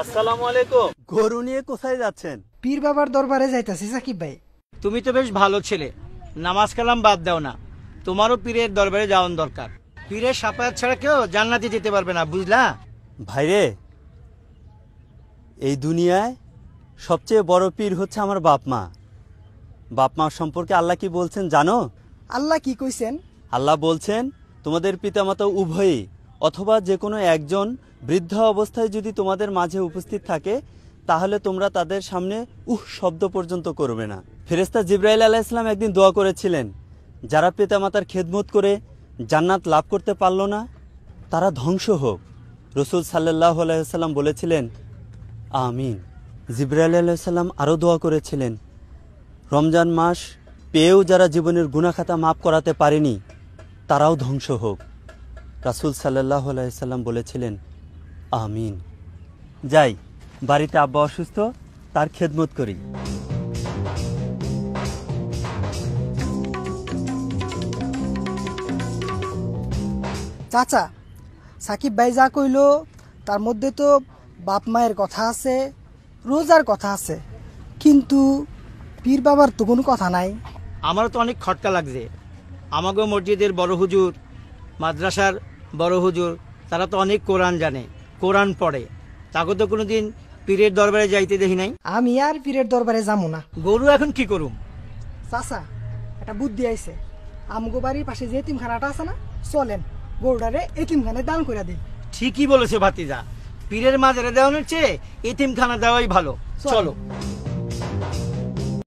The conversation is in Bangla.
আসসালামু আলাইকুম। গরু নিয়ে কোথায় যাচ্ছেন? পীর বাবার দরবারে যাইতাছি সাকিব ভাই। তুমি তো বেশ ভালো ছেলে, নামাজ কালাম বাদ দাও না। তোমারও পীরের দরবারে যাওয়ার দরকার। পীরের সাফায়াত ছাড়া কেউ জান্নাতে যেতে পারবে না, বুঝলা? ভাইরে, এই দুনিয়ায় সবচেয়ে বড় পীর হচ্ছে আমার বাপ মা। বাপ মা সম্পর্কে আল্লাহ কি বলছেন জানো? আল্লাহ কি কইছেন? আল্লাহ বলছেন, তোমাদের পিতামাতা উভয়ই অথবা যে কোনো একজন বৃদ্ধ অবস্থায় যদি তোমাদের মাঝে উপস্থিত থাকে, তাহলে তোমরা তাদের সামনে শব্দ পর্যন্ত করবে না। ফেরেশতা জিবরাইল আলাইহিস সালাম একদিন দোয়া করেছিলেন, যারা পিতামাতার খেদমত করে জান্নাত লাভ করতে পারল না, তারা ধ্বংস হোক। রাসূল সাল্লাল্লাহু আলাইহি ওয়াসাল্লাম বলেছিলেন, আমিন। জিবরাইল আলাইহিস সালাম আরও দোয়া করেছিলেন, রমজান মাস পেয়েও যারা জীবনের গুনাহখাতা মাফ করাতে পারেনি, তারাও ধ্বংস হোক। রাসূল সাল্লাল্লাহু আলাইহি সাল্লাম বলেছিলেন, আমিন। যাই, বাড়িতে আব্বা অসুস্থ, তার খেদমত করি। চাচা, সাকিব ভাই যা কইলো তার মধ্যে তো বাপ মায়ের কথা আছে, রোজার কথা আছে, কিন্তু পীর বাবার তো কোনো কথা নাই। আমারও তো অনেক খটকা লাগছে। আমাগো মসজিদের বড় হুজুর, মাদ্রাসার বড় হুজুর, তারা তো অনেক কোরআন জানে, কোরআন পড়ে। তাকে তো কোনোদিন পীরের দরবারে যাইতে দেখি নাই। আমি আর পীরের দরবারে যাবো না। গরু এখন কি করুম? চাচা, একটা বুদ্ধি আইছে। আমগো বাড়ির পাশে যে এতিমখানাটা আছে না, চলেন গরুটারে এতিমখানায় দান করে দিই। ঠিকই বলেছে ভাতিজা, পীরের মাজারে দেওয়ানোর চেয়ে এতিমখানা দেওয়াই ভালো। চলো।